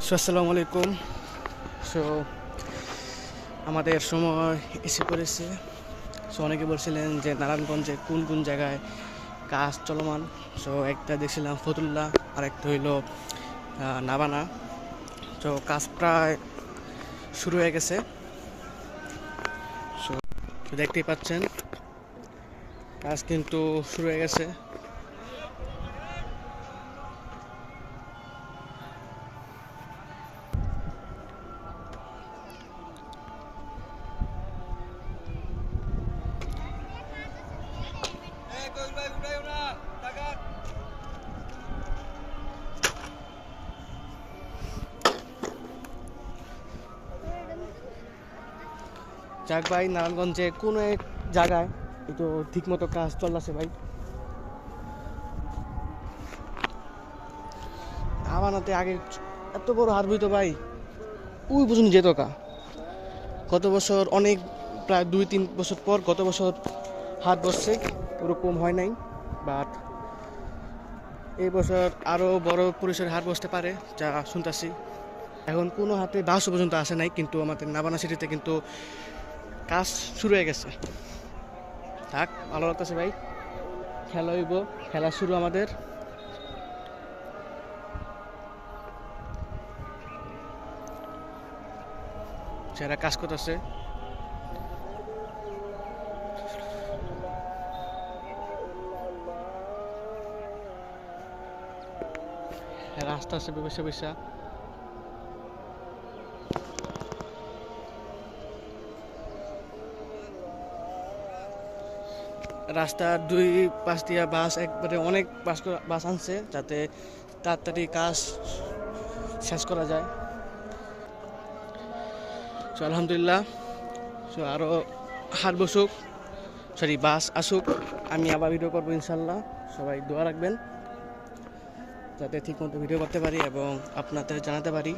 আসসালামু আলাইকুম। সো আমাদের সময় এসে পড়েছে। সো অনেকে বলছিলেন যে নারায়ণগঞ্জে কোন কোন জায়গায় কাজ চলমান। সো একটা দেখছিলাম ফতুল্লা, আর একটা হইল নাবানা। তো কাজ প্রায় শুরু হয়ে গেছে। সো দেখতেই পাচ্ছেন কাজ কিন্তু শুরু হয়ে গেছে। যাক ভাই, নারায়ণগঞ্জে কোনো এক জায়গায় একটু ঠিক মতো কাজ চলতেছে ভাই। আমানাতে আগে এত বড় হার হইতো ভাই, ওই পর্যন্ত যেত কা। গত বছর অনেক, প্রায় 2-3 বছর পর গত বছর হাট বসছে, ওরকম হয় নাই। বাট এই বছর আরও বড় পরিসরে হাট বসতে পারে যা শুনতেছি। এখন কোনো হাতে 10 পর্যন্ত আসে নাই, কিন্তু আমাদের নাবানা সিটিতে কিন্তু কাজ শুরু হয়ে গেছে। থাক, ভালো লাগতেছে ভাই। খেলা হইব, খেলা শুরু আমাদের। যারা কাজ করতেছে, রাস্তা আছে বসে বসে। রাস্তার দুই পাশ দিয়া বাস, একবারে অনেক বাস আনছে যাতে তাড়াতাড়ি কাজ শেষ করা যায়। সো আলহামদুলিল্লাহ। সো আরও হাট বসুক, সরি বাস আসুক, আমি আবার ভিডিও করবো ইনশাল্লাহ। সবাই দোয়া রাখবেন যাতে ঠিক মতো ভিডিও করতে পারি এবং আপনাদের জানাতে পারি।